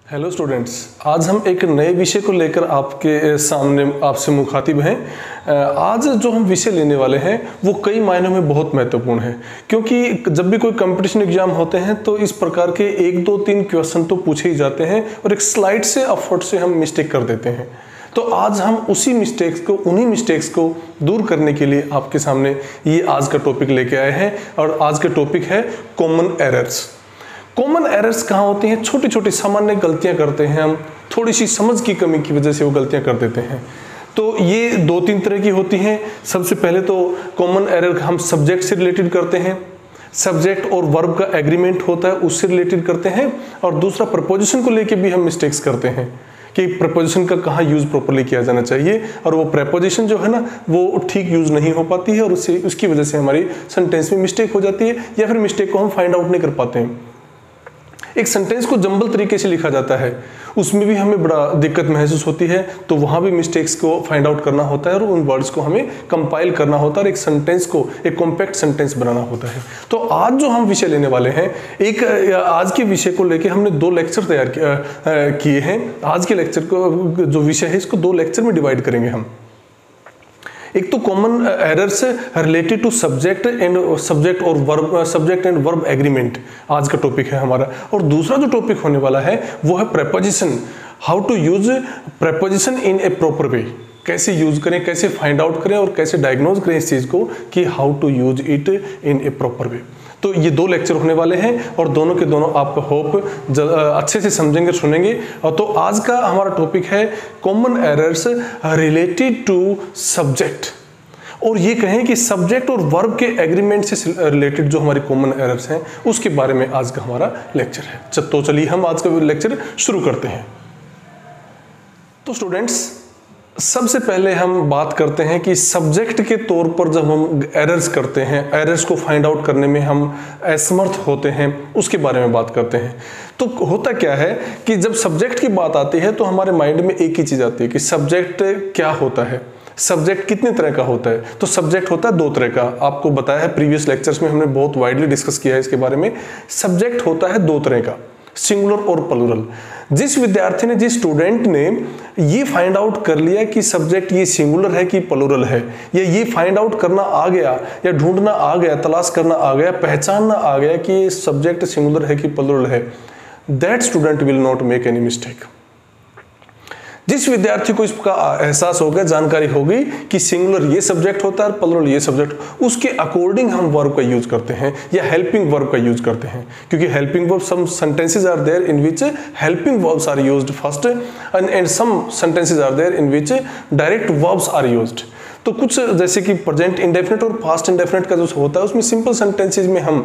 Hello students, आज हम एक नए विषय को लेकर आपके सामने आपसे मुखातिब हैं। आज जो हम विषय लेने वाले हैं वो कई मायनों में बहुत महत्वपूर्ण है, क्योंकि जब भी कोई कंपटीशन एग्जाम होते हैं तो इस प्रकार के 1, 2, 3 क्वेश्चन तो पूछे ही जाते हैं और एक स्लाइड से एफर्ट से हम मिस्टेक कर देते हैं। तो आज हम उन्हीं मिस्टेक्स को दूर करने के लिए आपके सामने ये आज का टॉपिक लेके आए हैं। और आज का टॉपिक है कॉमन एरर्स। कॉमन एरर्स कहाँ होती हैं? छोटी छोटी सामान्य गलतियां करते हैं हम, थोड़ी सी समझ की कमी की वजह से वो गलतियां कर देते हैं। तो ये 2-3 तरह की होती हैं। सबसे पहले तो कॉमन एरर हम सब्जेक्ट से रिलेटेड करते हैं, सब्जेक्ट और वर्ब का एग्रीमेंट होता है उससे रिलेटेड करते हैं, और दूसरा प्रपोजिशन को लेके भी हम मिस्टेक्स करते हैं कि प्रपोजिशन का कहाँ यूज प्रॉपर्ली किया जाना चाहिए, और वो प्रपोजिशन जो है ना वो ठीक यूज नहीं हो पाती है और उसकी वजह से हमारी सेंटेंस में मिस्टेक हो जाती है, या फिर मिस्टेक को हम फाइंड आउट नहीं कर पाते हैं। एक सेंटेंस को जंबल तरीके से लिखा जाता है, उसमें भी हमें बड़ा दिक्कत महसूस होती है, तो वहां भी मिस्टेक्स को फाइंड आउट करना होता है और उन वर्ड्स को हमें कंपाइल करना होता है और एक सेंटेंस को एक कॉम्पैक्ट सेंटेंस बनाना होता है। तो आज जो हम विषय लेने वाले हैं, आज के विषय को लेके हमने 2 लेक्चर तैयार किए हैं। आज के लेक्चर को जो विषय है इसको 2 लेक्चर में डिवाइड करेंगे हम। एक तो common errors related to subject and verb agreement आज का टॉपिक है हमारा, और दूसरा जो टॉपिक होने वाला है वो है preposition, how to use preposition in a proper way. कैसे यूज करें, कैसे फाइंड आउट करें और कैसे डायग्नोज करें इस चीज को कि how to use it in a proper way. तो ये 2 लेक्चर होने वाले हैं और दोनों के दोनों आप होप अच्छे से समझेंगे, सुनेंगे। और तो आज का हमारा टॉपिक है common errors related to subject, और ये कहें कि सब्जेक्ट और वर्ब के एग्रीमेंट से रिलेटेड जो हमारे कॉमन एरर्स हैं उसके बारे में आज का हमारा लेक्चर है। तो चलिए हम आज का लेक्चर शुरू करते हैं। तो स्टूडेंट्स, सबसे पहले हम बात करते हैं कि सब्जेक्ट के तौर पर जब हम एरर्स करते हैं, एरर्स को फाइंड आउट करने में हम असमर्थ होते हैं, उसके बारे में बात करते हैं। तो होता क्या है कि जब सब्जेक्ट की बात आती है तो हमारे माइंड में एक ही चीज आती है कि सब्जेक्ट क्या होता है, सब्जेक्ट कितने तरह का होता है। तो सब्जेक्ट होता है 2 तरह का, आपको बताया है प्रीवियस लेक्चर्स में, हमने बहुत वाइडली डिस्कस किया है इसके बारे में। सब्जेक्ट होता है 2 तरह का, सिंगुलर और प्लूरल। जिस विद्यार्थी ने, जिस स्टूडेंट ने ये फाइंड आउट कर लिया कि सब्जेक्ट ये सिंगुलर है कि प्लूरल है, या ये फाइंड आउट करना आ गया या ढूंढना आ गया, तलाश करना आ गया, पहचानना आ गया कि ये सब्जेक्ट सिंगुलर है कि प्लूरल है, that student will not make any mistake. जिस विद्यार्थी को इसका एहसास होगा, जानकारी होगी कि सिंगुलर ये सब्जेक्ट होता है और प्लूरल ये सब्जेक्ट, उसके अकॉर्डिंग हम वर्ब का यूज करते हैं या हेल्पिंग वर्ब का यूज करते हैं। क्योंकि helping verb, some sentences are there in which helping verbs are used first and some sentences are there in which direct verbs are used. तो कुछ जैसे कि प्रेजेंट इंडेफिनिट और पास्ट इंडेफिनिट का जो होता है उसमें सिंपल सेंटेंसेस में हम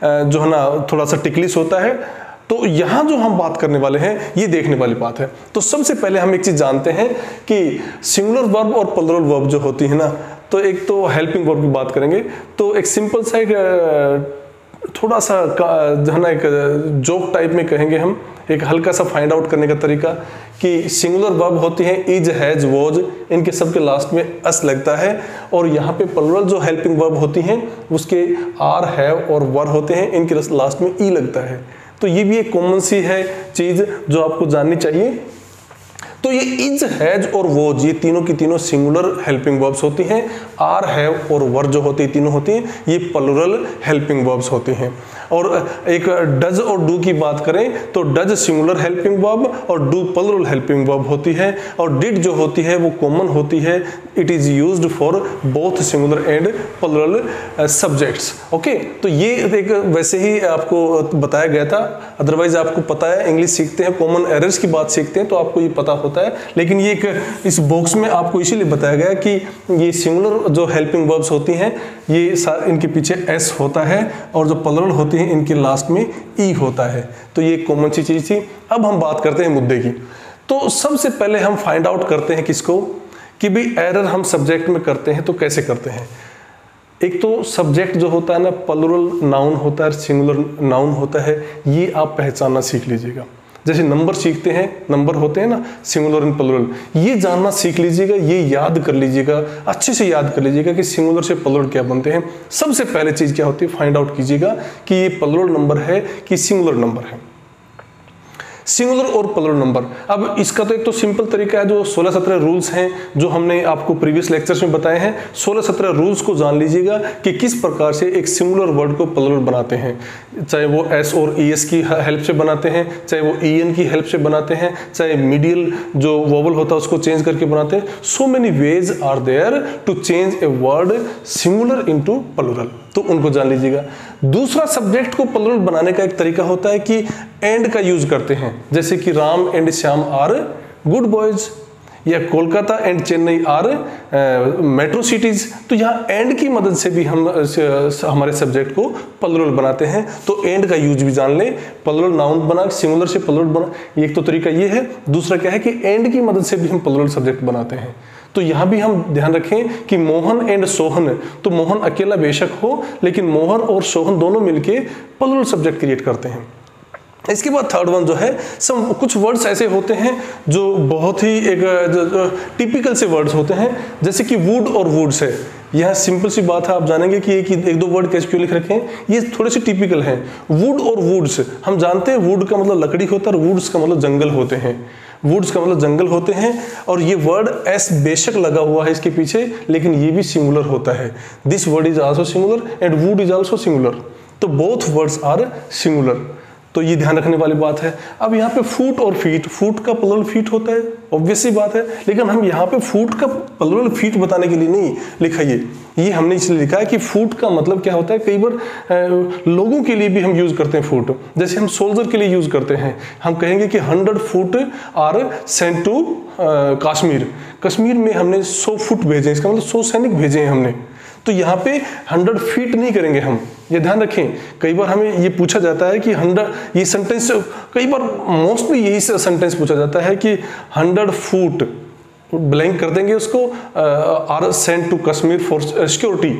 जो है ना थोड़ा सा टिकलिस होता है। तो यहां जो हम बात करने वाले हैं ये देखने वाली बात है। तो सबसे पहले हम एक चीज जानते हैं कि सिंगुलर वर्ब और प्लूरल वर्ब जो होती है ना, तो एक तो हेल्पिंग वर्ब की बात करेंगे। तो एक सिंपल सा एक थोड़ा सा जो है ना एक जोक टाइप में कहेंगे हम, एक हल्का सा फाइंड आउट करने का तरीका कि सिंगुलर वर्ब होती है इज, हैज, वॉज, इनके सबके लास्ट में अस लगता है, और यहाँ पे प्लूरल जो हेल्पिंग वर्ब होती हैं उसके आर, हैव और वर होते हैं, इनके लास्ट में ई लगता है। तो ये भी एक कॉमन सी है चीज जो आपको जाननी चाहिए। तो ये इज, हैज और वॉज, ये तीनों की तीनों सिंगुलर हेल्पिंग वर्ब्स होती हैं। आर, हैव और वर जो होती है तीनों होती हैं ये प्लूरल हेल्पिंग वर्ब्स होती हैं। और एक डज और डू की बात करें तो डज सिंगुलर हेल्पिंग वर्ब और डू प्लूरल हेल्पिंग वर्ब होती है, और डिड जो होती है वो कॉमन होती है, it is used for both singular and plural subjects. Okay, तो ये एक वैसे ही आपको बताया गया था, अदरवाइज आपको पता है इंग्लिश सीखते हैं, कॉमन एरर्स की बात सीखते हैं तो आपको ये पता होता है, लेकिन ये एक इस बॉक्स में आपको इसीलिए बताया गया कि ये सिंगुलर जो हेल्पिंग वर्ब्स होती हैं ये इनके पीछे एस होता है, और जो प्लूरल होती है इनके लास्ट में ई होता है। तो ये कॉमन सी चीज थी। अब हम बात करते हैं मुद्दे की। तो सबसे पहले हम फाइंड आउट करते हैं किसको, कि भाई एरर हम सब्जेक्ट में करते हैं तो कैसे करते हैं। एक तो सब्जेक्ट जो होता है ना प्लूरल नाउन होता है, सिंगुलर नाउन होता है, ये आप पहचानना सीख लीजिएगा। जैसे नंबर सीखते हैं, नंबर होते हैं ना सिंगुलर एंड प्लूरल, ये जानना सीख लीजिएगा, ये याद कर लीजिएगा, अच्छे से याद कर लीजिएगा कि सिंगुलर से प्लूरल क्या बनते हैं। सबसे पहले चीज क्या होती है, फाइंड आउट कीजिएगा कि ये प्लूरल नंबर है कि सिंगुलर नंबर है। सिंगुलर और प्लुरल नंबर। अब इसका तो एक तो सिंपल तरीका है, जो 16-17 रूल्स हैं जो हमने आपको प्रीवियस लेक्चर्स में बताए हैं। 16-17 रूल्स को जान लीजिएगा कि किस प्रकार से एक सिंगुलर वर्ड को प्लुरल बनाते हैं, चाहे वो एस और ईएस की हेल्प से बनाते हैं, चाहे वो ईएन की हेल्प से बनाते हैं, चाहे मीडियल जो वोवल होता है उसको चेंज करके बनाते हैं। So many ways are there to change a word singular into plural, तो उनको जान लीजिएगा। दूसरा, सब्जेक्ट को प्लुरल बनाने का एक तरीका होता है कि एंड का यूज करते हैं, जैसे कि Ram and Shyam are good boys, या Kolkata and Chennai are metro cities. तो यहाँ एंड की मदद से भी हम हमारे सब्जेक्ट को प्लुरल बनाते हैं, तो एंड का यूज भी जान लें। प्लुरल नाउन बना, सिंगुलर से प्लुरल बना, एक तो तरीका ये है। दूसरा क्या है कि एंड की मदद से भी हम प्लुरल सब्जेक्ट बनाते हैं। तो यहाँ भी हम ध्यान रखें कि मोहन एंड सोहन, तो मोहन अकेला बेशक हो, लेकिन मोहन और सोहन दोनों मिलके प्लुरल सब्जेक्ट क्रिएट करते हैं। इसके बाद थर्ड वन जो है, सब कुछ वर्ड्स ऐसे होते हैं जो बहुत ही एक टिपिकल से वर्ड्स होते हैं, जैसे कि वुड और वुड्स है। यह सिंपल सी बात है, आप जानेंगे कि एक दो वर्ड कैसे क्यों लिख रखे हैं, ये थोड़े से टिपिकल हैं। वुड और वुड्स, हम जानते हैं वुड का मतलब लकड़ी होता है और वुड्स का मतलब जंगल होते हैं। वुड्स का मतलब जंगल होते हैं, और ये वर्ड एस बेशक लगा हुआ है इसके पीछे, लेकिन ये भी सिंगुलर होता है। This word is also singular and would is also singular, तो बोथ वर्ड्स आर सिंगुलर, तो ये ध्यान रखने वाली बात है। अब यहाँ पे फुट और फीट, फुट का प्लुरल फीट होता है, ऑब्वियस सी बात है, लेकिन हम यहाँ पे फुट का प्लुरल फीट बताने के लिए नहीं लिखा ये हमने इसलिए लिखा है कि फुट का मतलब क्या होता है। कई बार लोगों के लिए भी हम यूज करते हैं फुट, जैसे हम सोल्जर के लिए यूज करते हैं। हम कहेंगे कि 100 feet are sent to Kashmir, Kashmir में हमने 100 फुट भेजे, इसका मतलब 100 सैनिक भेजे हैं हमने। तो यहाँ पे 100 फीट नहीं करेंगे हम, ये ध्यान रखें। कई बार हमें ये पूछा जाता है कि 100, ये सेंटेंस कई बार मोस्टली यही सेंटेंस पूछा जाता है कि 100 फुट ब्लैंक कर देंगे उसको, are sent to Kashmir for security,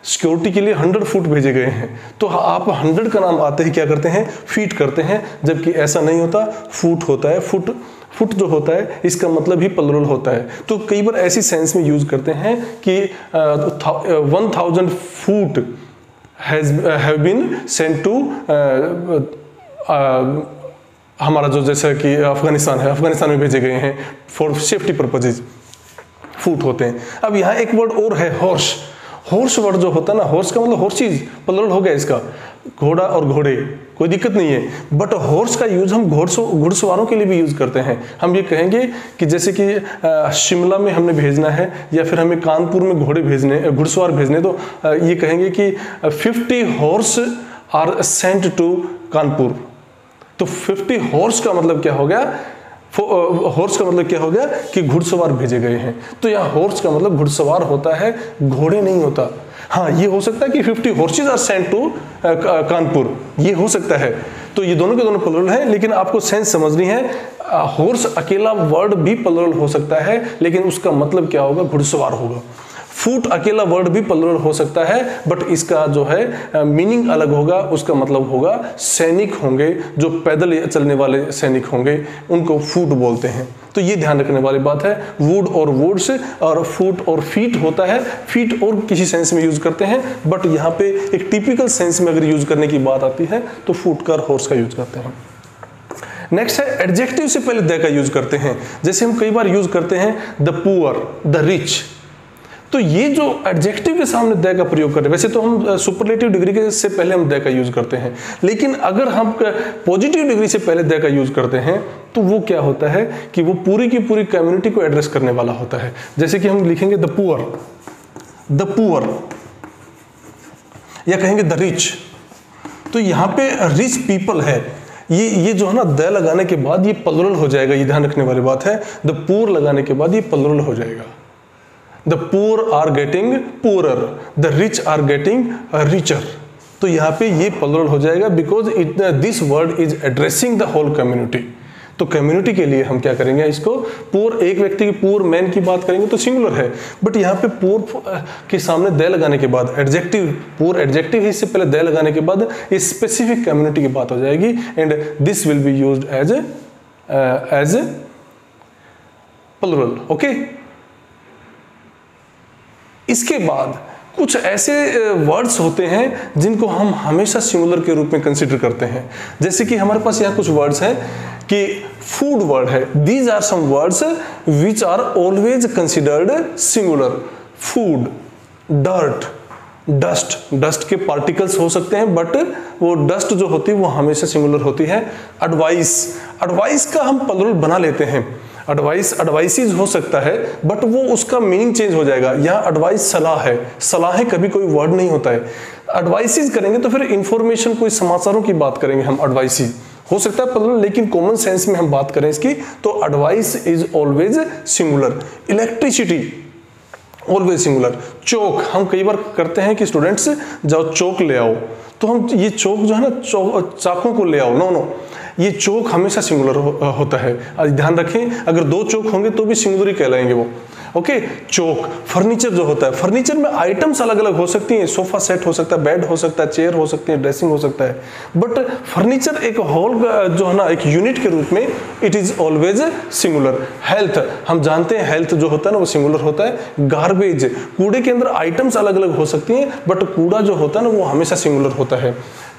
security के लिए 100 फुट भेजे गए हैं। तो आप 100 का नाम आते ही क्या करते हैं, फीट करते हैं, जबकि ऐसा नहीं होता, फुट होता है। फुट जो होता है इसका मतलब ही प्लुरल होता है। तो कई बार ऐसी सेंस में यूज करते हैं कि 1000 feet have been sent to हमारा जो जैसा कि अफगानिस्तान है, अफगानिस्तान में भेजे गए हैं फॉर सेफ्टी पर्पजेज, फुट होते हैं। अब यहाँ एक वर्ड और है, हॉर्स। हॉर्स वर्ड जो होता है ना, हॉर्स का मतलब हॉर्सेज, प्लुरल हो गया इसका, घोड़ा और घोड़े, कोई दिक्कत नहीं है। बट हॉर्स का यूज हम घुड़सवारों के लिए भी यूज करते हैं। हम ये कहेंगे कि जैसे कि शिमला में हमने भेजना है, या फिर हमें कानपुर में घोड़े भेजने, घुड़सवार भेजने, तो ये कहेंगे कि 50 horse are sent to Kanpur. तो 50 हॉर्स का मतलब क्या हो गया, हॉर्स का मतलब क्या हो गया कि घुड़सवार भेजे गए हैं। तो यहाँ हॉर्स का मतलब घुड़सवार होता है, घोड़े नहीं होता। हाँ, ये हो सकता है कि 50 horses are sent to Kanpur, ये हो सकता है। तो ये दोनों के दोनों प्लुरल है, लेकिन आपको सेंस समझनी है। हॉर्स अकेला वर्ड भी प्लुरल हो सकता है, लेकिन उसका मतलब क्या होगा, घुड़सवार होगा। फुट अकेला वर्ड भी प्लुरल हो सकता है, बट इसका जो है मीनिंग अलग होगा, उसका मतलब होगा सैनिक होंगे, जो पैदल चलने वाले सैनिक होंगे, उनको फुट बोलते हैं। तो ये ध्यान रखने वाली बात है। वुड और वुड्स, और फुट और फीट होता है, फीट और किसी सेंस में यूज करते हैं, बट यहाँ पे एक टिपिकल सेंस में अगर यूज करने की बात आती है तो फुट का और हॉर्स का यूज करते हैं। नेक्स्ट है एडजेक्टिव से पहले द का यूज करते हैं, जैसे हम कई बार यूज करते हैं द पुअर, द रिच। तो ये जो एडजेक्टिव के सामने द का प्रयोग कर रहे हैं, वैसे तो हम सुपरलेटिव डिग्री के से पहले हम द का यूज करते हैं, लेकिन अगर हम पॉजिटिव डिग्री से पहले द का यूज करते हैं तो वो क्या होता है कि वो पूरी की पूरी कम्युनिटी को एड्रेस करने वाला होता है। जैसे कि हम लिखेंगे द पुअर, या कहेंगे द रिच। तो यहाँ पे रिच पीपल है, ये जो है ना, द लगाने के बाद ये प्लुरल हो जाएगा, ये ध्यान रखने वाली बात है। द पुअर लगाने के बाद ये प्लुरल हो जाएगा। The poor are getting poorer, the rich are getting richer। तो यहाँ पे ये प्लुरल हो जाएगा, because this word is addressing the whole community. तो कम्युनिटी के लिए हम क्या करेंगे, इसको पुअर, एक व्यक्ति की पुअर मैन की बात करेंगे तो सिंगुलर है, बट यहाँ पे पुअर के सामने द लगाने के बाद एडजेक्टिव, पुअर एडजेक्टिव है, इससे पहले द लगाने के बाद ये स्पेसिफिक कम्युनिटी की बात हो जाएगी, and this will be used as plural. Okay, इसके बाद कुछ ऐसे वर्ड्स होते हैं जिनको हम हमेशा सिंगुलर के रूप में कंसीडर करते हैं। जैसे कि हमारे पास यहाँ कुछ वर्ड्स हैं कि फूड वर्ड है, these are some words which are always considered singular. Food, dirt, dust, dust के पार्टिकल्स हो सकते हैं बट वो डस्ट जो होती है वो हमेशा सिंगुलर होती है। एडवाइस, एडवाइस का हम प्लुरल बना लेते हैं, एडवाइस एडवाइसेज हो सकता है बट वो उसका मीनिंग चेंज हो जाएगा। यहाँ एडवाइस सलाह है, सलाह कभी कोई वर्ड नहीं होता है। एडवाइसेज करेंगे तो फिर इंफॉर्मेशन, कोई समाचारों की बात करेंगे हम, एडवाइसेज हो सकता है प्लुरल, लेकिन कॉमन सेंस में हम बात करें इसकी तो advice is always singular. Electricity always singular. Chalk, हम कई बार करते हैं कि स्टूडेंट्स जाओ चौक ले आओ, तो हम ये चौक जो है ना, चाकों को ले आओ, नो नो, ये चौक हमेशा सिंगुलर होता है। ध्यान रखें, अगर दो चौक होंगे तो भी सिंगुलर ही कहलाएंगे वो। ओके, चौक। फर्नीचर जो होता है, फर्नीचर में आइटम्स अलग अलग हो सकती हैं, सोफा सेट हो सकता है, बेड हो सकता है, चेयर हो सकती है, ड्रेसिंग हो सकता है, बट फर्नीचर एक होल जो है ना, एक यूनिट के रूप में it is always singular. Health, हम जानते हैं हेल्थ जो होता है ना वो सिंगुलर होता है। गार्बेज, कूड़े के अंदर आइटम्स अलग अलग हो सकती हैं बट कूड़ा जो होता है ना वो हमेशा सिंगुलर होता है।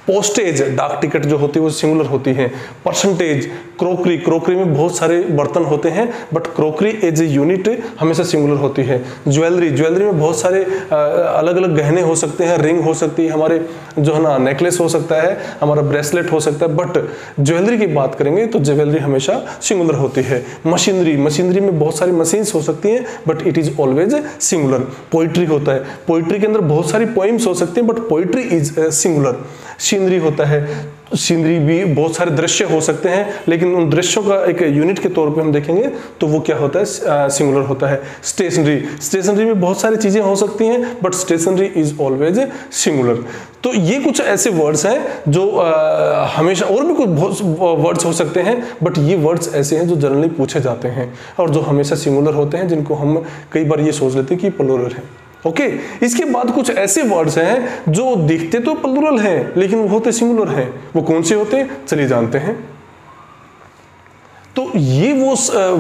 पोस्टेज, डाक टिकट जो होती है वो सिंगुलर होती है। परसेंटेज, क्रोकरी, क्रोकरी में बहुत सारे बर्तन होते हैं but crockery as a unit हमेशा सिंगुलर होती है। ज्वेलरी, ज्वेलरी में बहुत सारे अलग अलग गहने हो सकते हैं, रिंग हो सकती है, हमारे जो है ना नेकलेस हो सकता है, हमारा ब्रेसलेट हो सकता है, बट ज्वेलरी की बात करेंगे तो ज्वेलरी हमेशा सिंगुलर होती है। मशीनरी, मशीनरी में बहुत सारी मशीन्स हो सकती हैं but it is always singular. Poetry होता है, पोइट्री के अंदर बहुत सारी पोइम्स हो सकती हैं but poetry is singular. Scenery होता है, सीनरी भी बहुत सारे दृश्य हो सकते हैं लेकिन उन दृश्यों का एक यूनिट के तौर पे हम देखेंगे तो वो क्या होता है, सिंगुलर होता है। स्टेशनरी, स्टेशनरी में बहुत सारी चीजें हो सकती हैं but stationery is always singular. तो ये कुछ ऐसे वर्ड्स हैं जो हमेशा, और भी कुछ बहुत वर्ड्स हो सकते हैं बट ये वर्ड्स ऐसे हैं जो जनरली पूछे जाते हैं और जो हमेशा सिंगुलर होते हैं, जिनको हम कई बार ये सोच लेते हैं कि प्लुरल है। ओके, इसके बाद कुछ ऐसे वर्ड्स हैं जो दिखते तो प्लुरल हैं लेकिन वो होते सिंगुलर हैं। वो कौन से होते हैं, चलिए जानते हैं। तो ये वो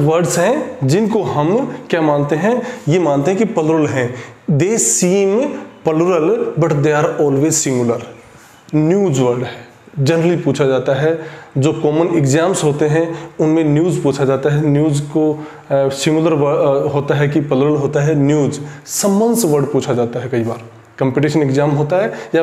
वर्ड्स हैं जिनको हम क्या मानते हैं, ये मानते हैं कि प्लुरल हैं। They seem plural but they are always singular. News word है, जनरली पूछा जाता है, जो कॉमन एग्जाम्स होते हैं उनमें न्यूज़ पूछा जाता है। न्यूज़ को सिंगुलर होता है कि प्लुरल होता है, न्यूज़। समन्स वर्ड पूछा जाता है कई बार, कंपटीशन एग्जाम होता है या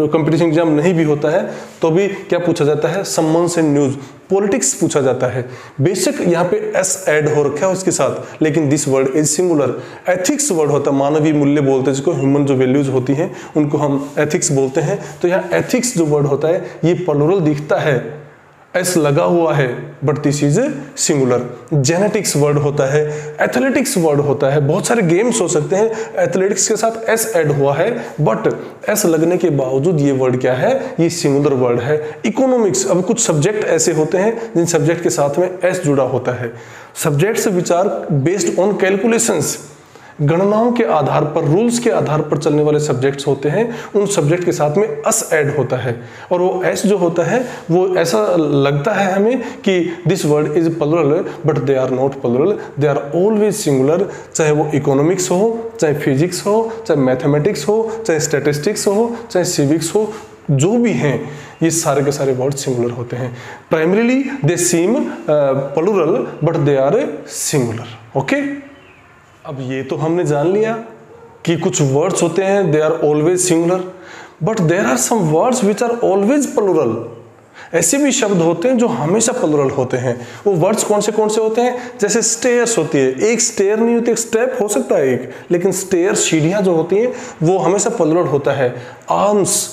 कंपटीशन एग्जाम नहीं भी होता है तो भी क्या पूछा जाता है, समन्स एंड न्यूज़। पॉलिटिक्स पूछा जाता है, बेशक यहाँ पे एस ऐड हो रखा है उसके साथ लेकिन this word is singular. Ethics word होता है, मानवीय मूल्य बोलते हैं जिसको, ह्यूमन जो वैल्यूज होती हैं उनको हम एथिक्स बोलते हैं। तो यहाँ एथिक्स जो वर्ड होता है ये प्लुरल दिखता है, एस लगा हुआ है but this is singular. Genetics word होता है, एथलेटिक्स वर्ड होता है, बहुत सारे गेम्स हो सकते हैं, एथलेटिक्स के साथ एस ऐड हुआ है बट एस लगने के बावजूद ये वर्ड क्या है, ये सिंगुलर वर्ड है। इकोनॉमिक्स, अब कुछ सब्जेक्ट ऐसे होते हैं जिन सब्जेक्ट के साथ में एस जुड़ा होता है। Subjects which are based on calculations, गणनाओं के आधार पर, रूल्स के आधार पर चलने वाले सब्जेक्ट्स होते हैं, उन सब्जेक्ट के साथ में अस ऐड होता है और वो एस जो होता है वो ऐसा लगता है हमें कि this word is plural but they are not plural, they are always singular. चाहे वो इकोनॉमिक्स हो, चाहे फिजिक्स हो, चाहे मैथमेटिक्स हो, चाहे स्टैटिस्टिक्स हो, चाहे सिविक्स हो, जो भी हैं ये सारे के सारे वर्ड सिंगुलर होते हैं। Primarily they seem plural but they are singular. Okay, अब ये तो हमने जान लिया कि कुछ वर्ड्स होते हैं they are always singular but there are some words which are always plural. ऐसे भी शब्द होते हैं जो हमेशा प्लुरल होते हैं। वो वर्ड्स कौन से होते हैं, जैसे स्टेयर्स होती है, एक स्टेयर नहीं होती, एक स्टेप हो सकता है एक, लेकिन स्टेयर सीढ़ियां जो होती हैं वो हमेशा प्लुरल होता है। Arms,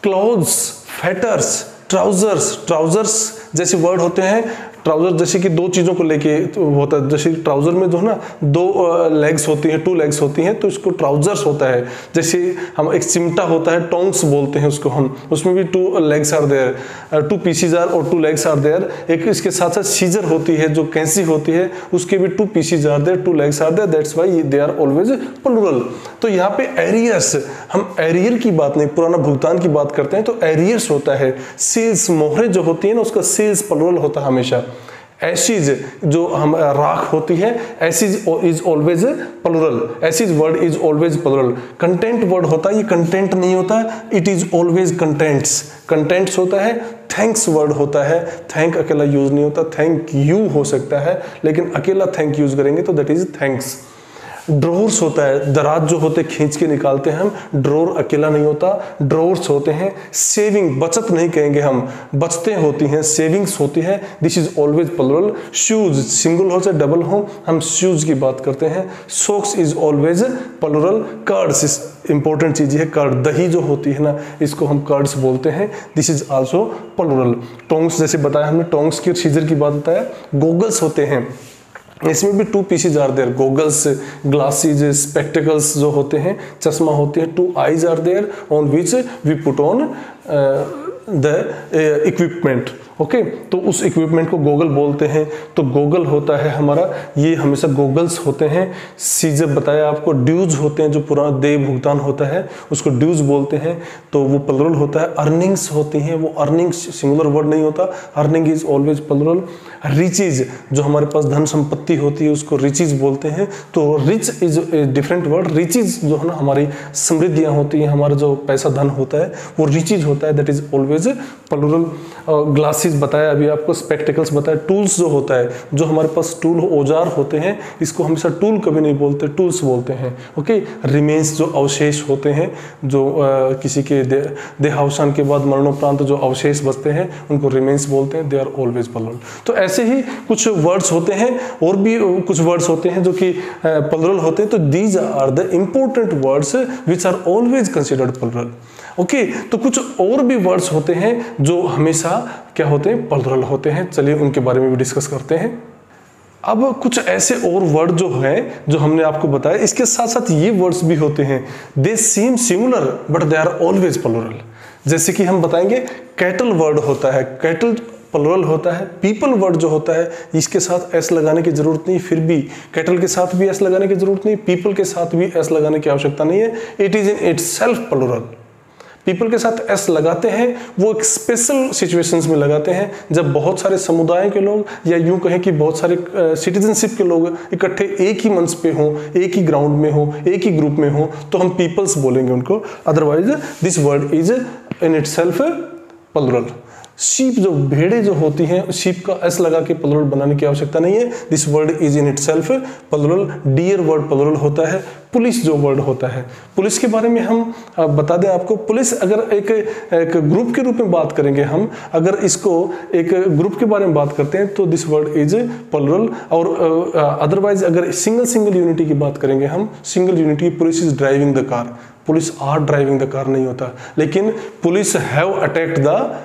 clothes, fetters, trousers, trousers जैसे वर्ड होते हैं। ट्राउजर जैसे कि दो चीज़ों को लेके होता है, जैसे ट्राउजर में जो है ना दो लेग्स होती हैं, 2 लेग्स होती हैं तो इसको ट्राउजर्स होता है। जैसे हम एक चिमटा होता है, टोंग्स बोलते हैं उसको हम, उसमें भी 2 legs are there, 2 pieces are और 2 लेग्स आर देयर। एक इसके साथ साथ सीजर होती है जो कैंची होती है, उसके भी 2 pieces are there, 2 legs are there, that's why they are always plural. तो यहाँ पे एरियर्स, हम एरियर की बात नहीं, पुराना भुगतान की बात करते हैं तो एरियर्स होता है। सेल्स, मोहरें जो होती है ना उसका सेल्स प्लुरल होता है हमेशा। एसिड जो हम राख होती है, acid is always plural, acid word is always plural. Content word होता है, ये कंटेंट नहीं होता, it is always contents, contents होता है। थैंक्स वर्ड होता है, थैंक अकेला यूज नहीं होता, थैंक यू हो सकता है, लेकिन अकेला थैंक यूज करेंगे तो दैट इज थैंक्स। ड्रोर्स होता है, दराज जो होते खींच के निकालते हैं हम, ड्रोर अकेला नहीं होता, ड्रोर्स होते हैं। सेविंग बचत नहीं कहेंगे हम, बचते होती हैं, सेविंग्स होती है, this is always plural. Shoes single हो चाहे डबल हो, हम शूज की बात करते हैं। Socks is always plural. Curds important चीज है, कर्ड दही जो होती है ना, इसको हम कर्ड्स बोलते हैं, this is also plural. Tongs जैसे बताया हमने, टोंग्स की और सीजर की बात बताया। गोगल्स होते हैं, इसमें भी 2 pieces are there, goggles, glasses, spectacles जो होते हैं, चश्मा होते हैं। 2 eyes are there on which we put on the equipment. Okay, तो उस इक्विपमेंट को गोगल बोलते हैं। तो गोगल होता है हमारा, ये हमेशा गोगल्स होते हैं। सीजर बताया आपको, ड्यूज होते हैं, जो पूरा देय भुगतान होता है उसको ड्यूज बोलते हैं, तो वो प्लुरल होता है। अर्निंग्स होती हैं, वो अर्निंग्स सिंगुलर वर्ड नहीं होता, earning is always plural. Riches जो हमारे पास धन संपत्ति होती है उसको रिचेज बोलते हैं, तो rich is a different word. Riches जो है ना, हमारी समृद्धियां होती हैं, हमारा जो पैसा धन होता है वो रिचेज होता है, that is always plural. Glasses बताया अभी आपको, स्पेक्टिकल्स बताया। टूल्स जो होता है, जो हमारे पास टूल औजार होते हैं, इसको हमेशा टूल कभी नहीं बोलते, टूल्स बोलते हैं। ओके, रिमेन्स जो अवशेष होते हैं, जो किसी के देहावसान के बाद मरणोपरांत जो अवशेष बचते हैं उनको रिमेन्स बोलते हैं, दे आर ऑलवेज प्लुरल। तो ऐसे ही कुछ वर्ड्स होते हैं, और भी कुछ वर्ड्स होते हैं जो कि प्लुरल होते हैं। तो these are the important words which are always considered plural. Okay, तो कुछ और भी वर्ड्स होते हैं जो हमेशा क्या होते हैं, प्लुरल होते हैं। चलिए उनके बारे में भी डिस्कस करते हैं। अब कुछ ऐसे और वर्ड जो है जो हमने आपको बताया, इसके साथ साथ ये वर्ड्स भी होते हैं, they seem similar but they are always plural. जैसे कि हम बताएंगे कैटल वर्ड होता है, कैटल प्लुरल होता है। पीपल वर्ड जो होता है, इसके साथ एस लगाने की जरूरत नहीं, फिर भी कैटल के साथ भी एस लगाने की जरूरत नहीं, पीपल के साथ भी एस लगाने की आवश्यकता नहीं है, it is in itself plural. People के साथ एस लगाते हैं, वो एक स्पेशल सिचुएशंस में लगाते हैं, जब बहुत सारे समुदाय के लोग, या यूं कहें कि बहुत सारे सिटीजनशिप के लोग इकट्ठे एक ही मंच पे हों, एक ही ग्राउंड में हो, एक ही ग्रुप में हो, तो हम पीपल्स बोलेंगे उनको। Otherwise this word is in itself plural. Sheep जो भेड़े जो होती हैं, शीप का एस लगा के प्लुरल बनाने की आवश्यकता नहीं है, this word is in itself plural. Deer word plural होता है। पुलिस जो वर्ड होता है, पुलिस के बारे में हम बता दें आपको, पुलिस अगर एक ग्रुप के रूप में बात करेंगे हम, अगर इसको एक ग्रुप के बारे में बात करते हैं तो दिस वर्ड इज प्लुरल। और अदरवाइज अगर सिंगल यूनिटी की बात करेंगे हम, single unity, police is driving the car, police are driving the car नहीं होता, लेकिन police have attacked the,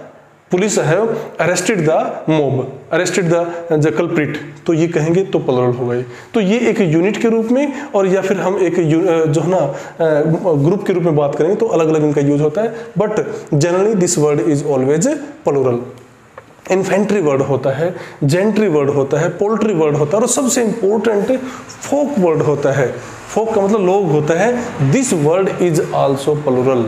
police have arrested the mob, arrested the culprit, तो ये कहेंगे तो प्लुरल हो गई। तो ये एक यूनिट के रूप में, और या फिर हम एक जो है ना ग्रुप के रूप में बात करेंगे तो अलग अलग इनका यूज होता है, but generally this word is always plural. Infantry word होता है, जेंट्री वर्ड होता है, पोल्ट्री वर्ड होता है, और सबसे इंपॉर्टेंट फोक वर्ड होता है। फोक का मतलब लोग होता है, this word is also plural.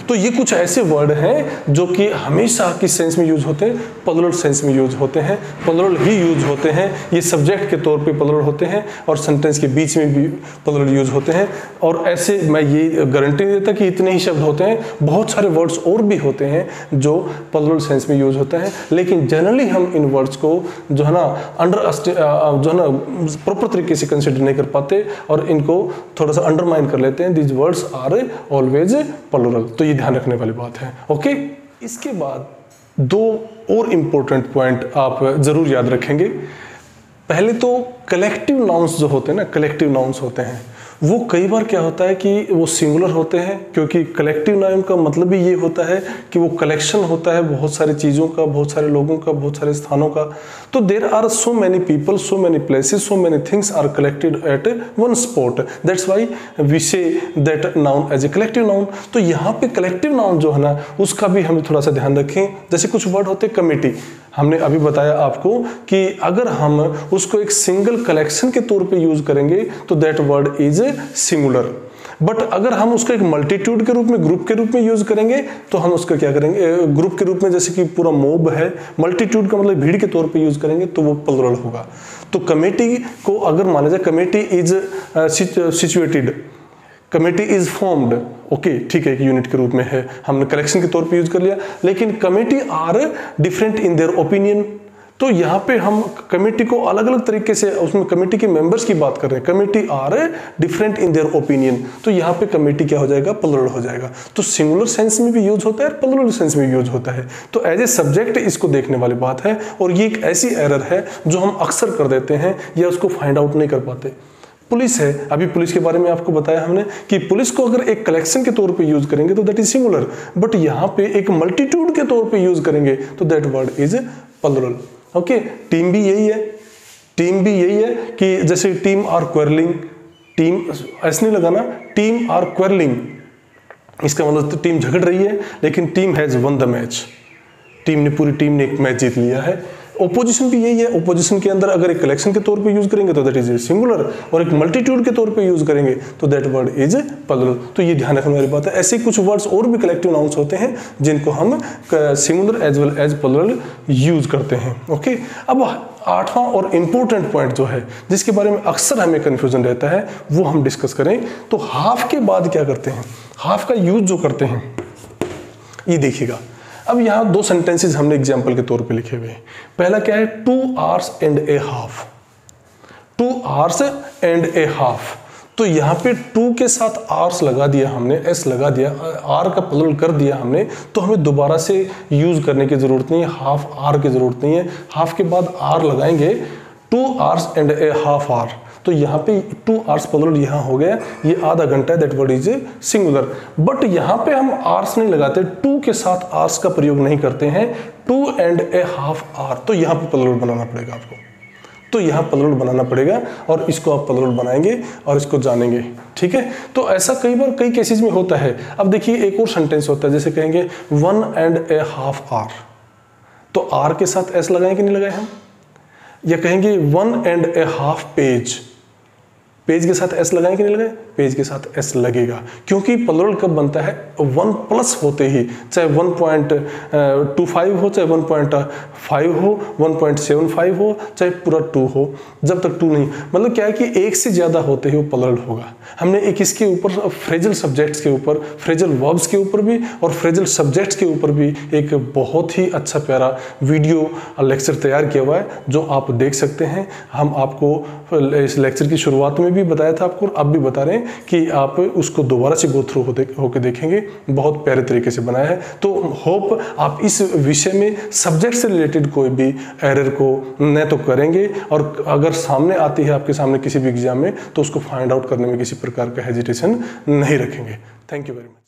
तो ये कुछ ऐसे वर्ड हैं जो कि हमेशा किस सेंस में यूज होते हैं, प्लुरल सेंस में यूज होते हैं, प्लुरल ही यूज होते हैं। ये सब्जेक्ट के तौर पे प्लुरल होते हैं और सेंटेंस के बीच में भी प्लुरल यूज होते हैं। और ऐसे मैं ये गारंटी नहीं देता कि इतने ही शब्द होते हैं, बहुत सारे वर्ड्स और भी होते हैं जो प्लुरल सेंस में यूज होते हैं, लेकिन जनरली हम इन वर्ड्स को जो है ना जो है ना प्रॉपर तरीके से कंसिडर नहीं कर पाते और इनको थोड़ा सा अंडरमाइन कर लेते हैं। These words are always plural, तो ये ध्यान रखने वाली बात है। ओके, इसके बाद 2 और इंपॉर्टेंट पॉइंट आप जरूर याद रखेंगे। पहले तो कलेक्टिव नाउन्स जो होते हैं ना, कलेक्टिव नाउन्स होते हैं, वो कई बार क्या होता है कि वो सिंगुलर होते हैं, क्योंकि कलेक्टिव नाउन का मतलब ही ये होता है कि वो कलेक्शन होता है बहुत सारी चीज़ों का, बहुत सारे लोगों का, बहुत सारे स्थानों का। तो there are so many people, so many places, so many things are collected at one spot, that's why we say that noun as a collective noun. तो यहाँ पे कलेक्टिव नाउन जो है ना, उसका भी हमें थोड़ा सा ध्यान रखें। जैसे कुछ वर्ड होते हैं कमेटी, हमने अभी बताया आपको कि अगर हम उसको एक सिंगल कलेक्शन के तौर पे यूज करेंगे तो that word is singular. But अगर हम उसको एक मल्टीट्यूड के रूप में, ग्रुप के रूप में यूज करेंगे तो हम उसका क्या करेंगे, ग्रुप के रूप में, जैसे कि पूरा मोब है, मल्टीट्यूड का मतलब भीड़ के तौर पे यूज करेंगे तो वो प्लुरल होगा। तो कमेटी को अगर माना जाए committee is situated, committee is formed, okay ठीक है, एक यूनिट के रूप में है, हमने कलेक्शन के तौर पे यूज कर लिया। लेकिन committee are different in their opinion, तो यहाँ पे हम कमेटी को अलग अलग तरीके से, उसमें कमेटी के मेंबर्स की बात कर रहे हैं, committee are different in their opinion, तो यहाँ पे कमेटी क्या हो जाएगा, प्लुरल हो जाएगा। तो सिंगुलर सेंस में भी यूज होता है और प्लुरल सेंस में भी यूज होता है। तो एज ए सब्जेक्ट इसको देखने वाली बात है, और ये एक ऐसी एरर है जो हम अक्सर कर देते हैं या उसको फाइंड आउट नहीं कर पाते। पुलिस है, अभी पुलिस के बारे में आपको बताया हमने कि पुलिस को अगर एक कलेक्शन के तौर पे यूज करेंगे तो दैट इज सिंगुलर, बट यहाँ पे एक मल्टीट्यूड के तौर पे यूज करेंगे तो that word is plural. Okay, team भी यही है, टीम भी यही है कि जैसे टीम आर क्वेरलिंग, टीम ऐसे नहीं लगाना, टीम आर क्वेरलिंग, इसका मतलब तो टीम झगड़ रही है, लेकिन team has one the match, team ने, पूरी टीम ने एक मैच जीत लिया है। ओपोजिशन भी यही है, ओपोजिशन के अंदर अगर एक कलेक्शन के तौर पे यूज करेंगे तो दैट इज सिंगुलर, और एक मल्टीट्यूड के तौर पे यूज करेंगे तो दैट वर्ड इज प्लुरल। तो ये ध्यान रखने वाली बात है। ऐसे कुछ वर्ड्स और भी कलेक्टिव नाउन्स होते हैं जिनको हम singular as well as plural use करते हैं। ओके, अब 8वां और इंपॉर्टेंट पॉइंट जो है, जिसके बारे में अक्सर हमें कंफ्यूजन रहता है, वो हम डिस्कस करें। तो हाफ के बाद क्या करते हैं, हाफ का यूज जो करते हैं, ये देखिएगा। अब यहाँ 2 सेंटेंसेस हमने एग्जाम्पल के तौर पे लिखे हुए हैं। पहला क्या है, 2 hours and a half, 2 hours and a half। तो यहाँ पे 2 के साथ आर्स लगा दिया हमने, एस लगा दिया, आर का प्लुरल कर दिया हमने, तो हमें दोबारा से यूज करने की जरूरत नहीं है, हाफ आर की जरूरत नहीं है। हाफ के बाद आर लगाएंगे, 2 hours and a half hour, तो यहाँ पे 2 hours प्लुरल यहाँ हो गया, ये आधा घंटा है, that word is singular. But यहाँ पे हम आर्स नहीं लगाते, 2 के साथ आर्स का प्रयोग नहीं करते हैं, 2 and a half hour, तो यहाँ पे प्लुरल बनाना पड़ेगा आपको, तो यहाँ प्लुरल बनाना पड़ेगा, और इसको आप प्लुरल बनाएंगे और इसको जानेंगे। ठीक है, तो ऐसा कई बार कई केसेस में होता है। अब देखिए एक और सेंटेंस होता है, जैसे कहेंगे 1 and a half hour, तो आर के साथ एस लगाए कि नहीं लगाए हम, या कहेंगे 1 and a half page, page के साथ एस लगाए कि नहीं लगाए, पेज के साथ एस लगेगा, क्योंकि प्लुरल कब बनता है, 1 प्लस होते ही, चाहे 1.25 हो, चाहे 1.5 हो, 1.75 हो, चाहे पूरा 2 हो, जब तक 2 नहीं, मतलब क्या है कि 1 से ज्यादा होते ही वो प्लुरल होगा। हमने एक इसके ऊपर फ्रेजल सब्जेक्ट्स के ऊपर, फ्रेजल वर्ब्स के ऊपर भी और फ्रेजल सब्जेक्ट्स के ऊपर भी एक बहुत ही अच्छा प्यारा वीडियो लेक्चर तैयार किया हुआ है, जो आप देख सकते हैं। हम आपको इस लेक्चर की शुरुआत में भी बताया था आपको, अब भी बता रहे हैं कि आप उसको दोबारा से गो थ्रू होके देखेंगे, बहुत प्यारे तरीके से बनाया है। तो होप आप इस विषय में सब्जेक्ट से रिलेटेड कोई भी एरर को न तो करेंगे, और अगर सामने आती है आपके सामने किसी भी एग्जाम में, तो उसको फाइंड आउट करने में किसी प्रकार का हेजिटेशन नहीं रखेंगे। Thank you very much.